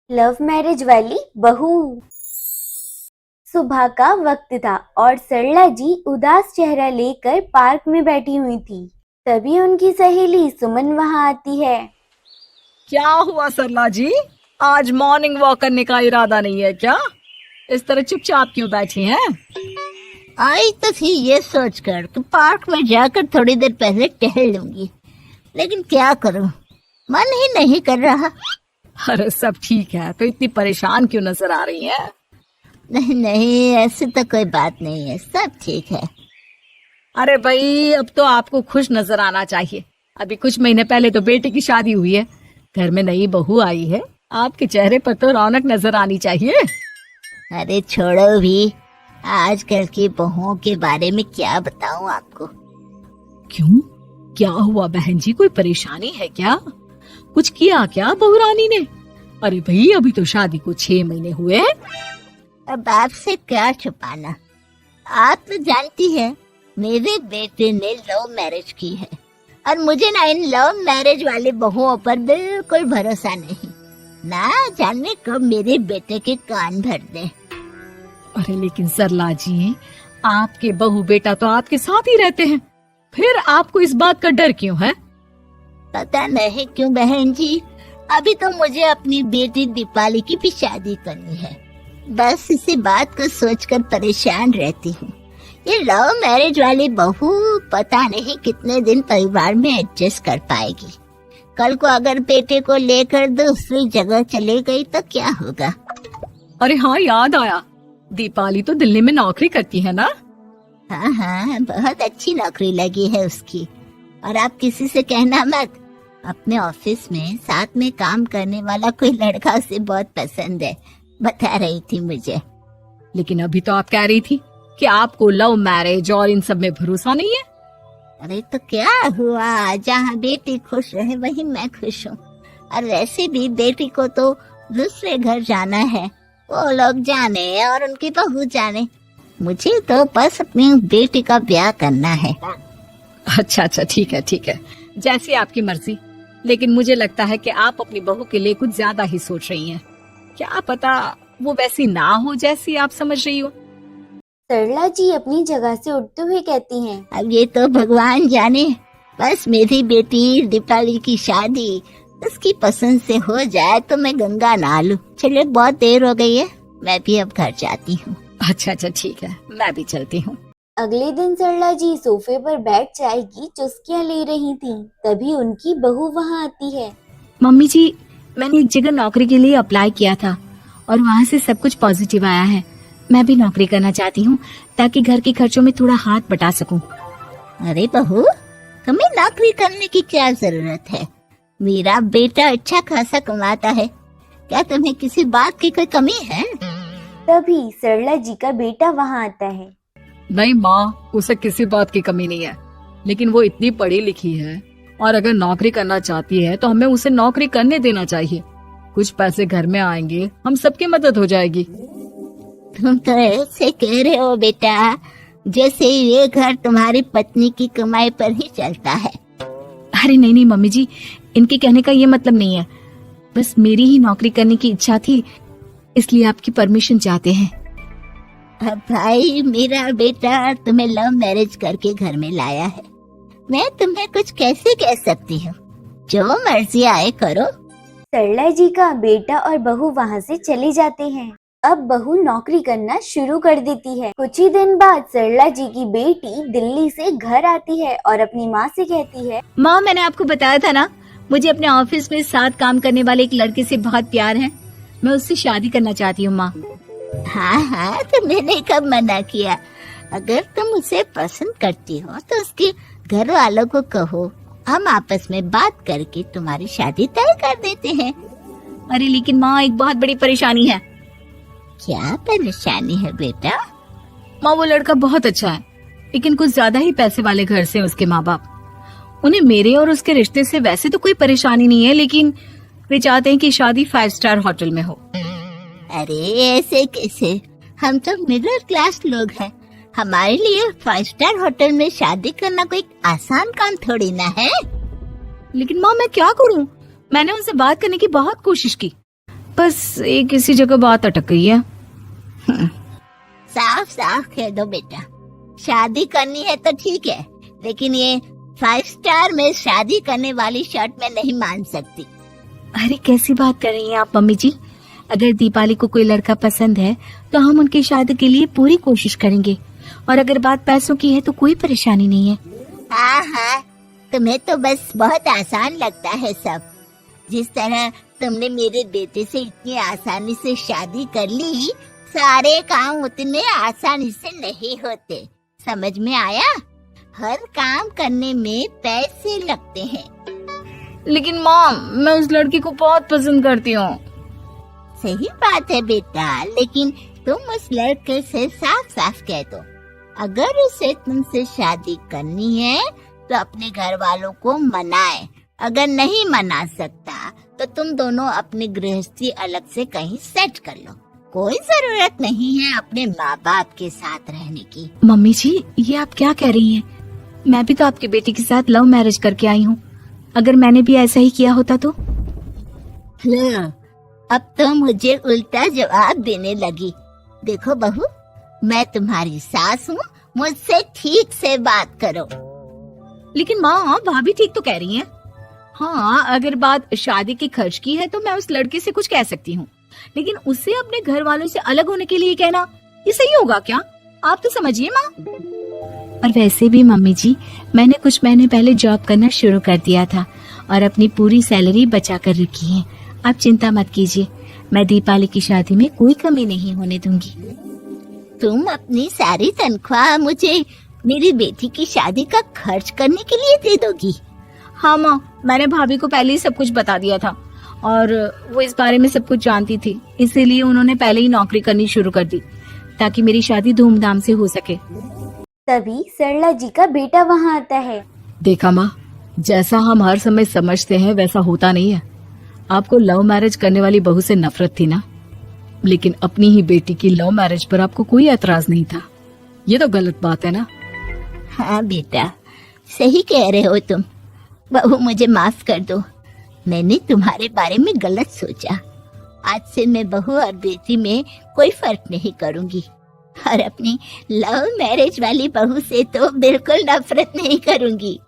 Love marriage वाली बहू। सुबह का वक्त था और सरला जी उदास चेहरा लेकर पार्क में बैठी हुई थी। तभी उनकी सहेली सुमन वहां आती है। क्या हुआ सरला जी, आज मॉर्निंग वॉक करने का इरादा नहीं है क्या? इस तरह चुपचाप क्यों बैठी हैं? आई तो थी ये सोचकर कि पार्क में जाकर थोड़ी देर पहले टहल लूंगी, लेकिन क्या करूं, मन ही नहीं कर रहा। अरे सब ठीक है, तो इतनी परेशान क्यों नजर आ रही हैं? नहीं नहीं, ऐसी तो कोई बात नहीं है, सब ठीक है। अरे भाई, अब तो आपको खुश नजर आना चाहिए। अभी कुछ महीने पहले तो बेटी की शादी हुई है, घर में नई बहू आई है, आपके चेहरे पर तो रौनक नजर आनी चाहिए। अरे छोड़ो भी, आजकल की बहुओं के बारे में क्या बताऊं आपको। क्यों, क्या हुआ बहन जी, कोई परेशानी है क्या? कुछ किया क्या बहू रानी ने? अरे भाई, अभी तो शादी को 6 महीने हुए हैं। अब आपसे क्या छुपाना, आप तो जानती है मेरे बेटे ने लव मैरिज की है, और मुझे ना इन लव मैरिज वाले बहुओं पर बिल्कुल भरोसा नहीं। ना जाने कब मेरे बेटे के कान भर दे। अरे लेकिन सरला जी, आपके बहू बेटा तो आपके साथ ही रहते हैं, फिर आपको इस बात का डर क्यों है? पता नहीं क्यों बहन जी, अभी तो मुझे अपनी बेटी दीपाली की भी शादी करनी है। बस इसी बात को सोचकर परेशान रहती हूँ। ये लव मैरिज वाली बहू पता नहीं कितने दिन परिवार में एडजस्ट कर पाएगी। कल को अगर बेटे को लेकर दूसरी जगह चले गई तो क्या होगा? अरे हाँ, याद आया, दीपाली तो दिल्ली में नौकरी करती है ना? हाँ हाँ, बहुत अच्छी नौकरी लगी है उसकी। और आप किसी से कहना मत, अपने ऑफिस में साथ में काम करने वाला कोई लड़का उसे बहुत पसंद है, बता रही थी मुझे। लेकिन अभी तो आप कह रही थी कि आपको लव मैरिज और इन सब में भरोसा नहीं है। अरे तो क्या हुआ, जहाँ बेटी खुश रहे वहीं मैं खुश हूँ। और वैसे भी बेटी को तो दूसरे घर जाना है, वो लोग जाने और उनकी बहू जाने, मुझे तो बस अपनी बेटी का ब्याह करना है। अच्छा अच्छा, ठीक है ठीक है, जैसी आपकी मर्जी। लेकिन मुझे लगता है कि आप अपनी बहू के लिए कुछ ज्यादा ही सोच रही हैं। क्या पता वो वैसी ना हो जैसी आप समझ रही हो। सरला जी अपनी जगह से उठते हुए कहती हैं। अब ये तो भगवान जाने, बस मेरी बेटी दीपाली की शादी उसकी पसंद से हो जाए तो मैं गंगा नहा लूं। चलिए बहुत देर हो गई है, मैं भी अब घर जाती हूँ। अच्छा अच्छा ठीक है, मैं भी चलती हूँ। अगले दिन सरला जी सोफे पर बैठ चाय की चुस्कियां ले रही थीं। तभी उनकी बहू वहां आती है। मम्मी जी, मैंने एक जगह नौकरी के लिए अप्लाई किया था और वहाँ से सब कुछ पॉजिटिव आया है। मैं भी नौकरी करना चाहती हूँ ताकि घर के खर्चों में थोड़ा हाथ बटा सकूं। अरे बहू, तुम्हें नौकरी करने की क्या जरूरत है? मेरा बेटा अच्छा खासा कमाता है, क्या तुम्हें किसी बात की कोई कमी है? तभी सरला जी का बेटा वहां आता है। नहीं माँ, उसे किसी बात की कमी नहीं है, लेकिन वो इतनी पढ़ी लिखी है और अगर नौकरी करना चाहती है तो हमें उसे नौकरी करने देना चाहिए। कुछ पैसे घर में आएंगे, हम सबकी मदद हो जाएगी। तुम तो ऐसे कह रहे हो बेटा जैसे ये घर तुम्हारी पत्नी की कमाई पर ही चलता है। अरे नहीं नहीं मम्मी जी, इनके कहने का ये मतलब नहीं है, बस मेरी ही नौकरी करने की इच्छा थी, इसलिए आपकी परमिशन चाहते हैं। अब भाई, मेरा बेटा तुम्हें लव मैरिज करके घर में लाया है, मैं तुम्हें कुछ कैसे कह सकती हूँ? जो मर्जी आए करो। सरला जी का बेटा और बहू वहां से चले जाते हैं। अब बहू नौकरी करना शुरू कर देती है। कुछ ही दिन बाद सरला जी की बेटी दिल्ली से घर आती है और अपनी माँ से कहती है, माँ, मैंने आपको बताया था ना, मुझे अपने ऑफिस में साथ काम करने वाले एक लड़के से बहुत प्यार है, मैं उससे शादी करना चाहती हूँ माँ। हाँ हाँ, तो मैंने कब मना किया? अगर तुम उसे पसंद करती हो तो उसके घर वालों को कहो, हम आपस में बात करके तुम्हारी शादी तय कर देते हैं। अरे लेकिन माँ, एक बहुत बड़ी परेशानी है। क्या परेशानी है बेटा? माँ, वो लड़का बहुत अच्छा है, लेकिन कुछ ज्यादा ही पैसे वाले घर से उसके माँ बाप। उन्हें मेरे और उसके रिश्ते से वैसे तो कोई परेशानी नहीं है, लेकिन वे चाहते हैं कि शादी 5 स्टार होटल में हो। अरे ऐसे कैसे, हम तो मिडिल क्लास लोग हैं, हमारे लिए 5 स्टार होटल में शादी करना कोई आसान काम थोड़ी ना है। लेकिन माँ, मैं क्या करूँ? मैंने उनसे बात करने की बहुत कोशिश की, बस एक इसी जगह बात अटक गई है। साफ साफ कह दो बेटा, शादी करनी है तो ठीक है, लेकिन ये 5 स्टार में शादी करने वाली शर्त मैं नहीं मान सकती। अरे कैसी बात कर रही हैं आप मम्मी जी? अगर दीपाली को कोई लड़का पसंद है तो हम उनकी शादी के लिए पूरी कोशिश करेंगे, और अगर बात पैसों की है तो कोई परेशानी नहीं है। हाँ हाँ, तुम्हें तो बस बहुत आसान लगता है सब। जिस तरह तुमने मेरे बेटे से इतनी आसानी से शादी कर ली, सारे काम उतने आसानी से नहीं होते। समझ में आया? हर काम करने में पैसे लगते हैं। लेकिन माँ, मैं उस लड़की को बहुत पसंद करती हूँ। सही बात है बेटा, लेकिन तुम उस लड़के से साफ साफ कह दो, अगर उसे तुमसे शादी करनी है तो अपने घर वालों को मनाए। अगर नहीं मना सकता तो तुम दोनों अपनी गृहस्थी अलग से कहीं सेट कर लो। कोई जरूरत नहीं है अपने माँ बाप के साथ रहने की। मम्मी जी, ये आप क्या कह रही हैं? मैं भी तो आपके बेटे के साथ लव मैरिज करके आई हूँ। अगर मैंने भी ऐसा ही किया होता तो? लो, अब तो मुझे उल्टा जवाब देने लगी। देखो बहू, मैं तुम्हारी सास हूँ, मुझसे ठीक से बात करो। लेकिन माँ, भाभी ठीक तो कह रही हैं। हाँ, अगर बात शादी के खर्च की है तो मैं उस लड़के से कुछ कह सकती हूँ, लेकिन उसे अपने घर वालों से अलग होने के लिए कहना, ये सही होगा क्या? आप तो समझिए माँ। और वैसे भी मम्मी जी, मैंने कुछ महीने पहले जॉब करना शुरू कर दिया था और अपनी पूरी सैलरी बचा कर रखी है। आप चिंता मत कीजिए, मैं दीपाली की शादी में कोई कमी नहीं होने दूंगी। तुम अपनी सारी तनख्वाह मुझे मेरी बेटी की शादी का खर्च करने के लिए दे दोगी? हाँ माँ, मैंने भाभी को पहले ही सब कुछ बता दिया था और वो इस बारे में सब कुछ जानती थी, इसीलिए उन्होंने पहले ही नौकरी करनी शुरू कर दी ताकि मेरी शादी धूमधाम से हो सके। तभी सरला जी का बेटा वहाँ आता है। देखा माँ, जैसा हम हर समय समझते हैं वैसा होता नहीं है। आपको लव मैरिज करने वाली बहू से नफरत थी ना, लेकिन अपनी ही बेटी की लव मैरिज पर आपको कोई एतराज नहीं था। ये तो गलत बात है ना। हाँ बेटा, सही कह रहे हो तुम। बहू, मुझे माफ कर दो, मैंने तुम्हारे बारे में गलत सोचा। आज से मैं बहू और बेटी में कोई फर्क नहीं करूंगी, और अपनी लव मैरिज वाली बहू से तो बिल्कुल नफरत नहीं करूंगी।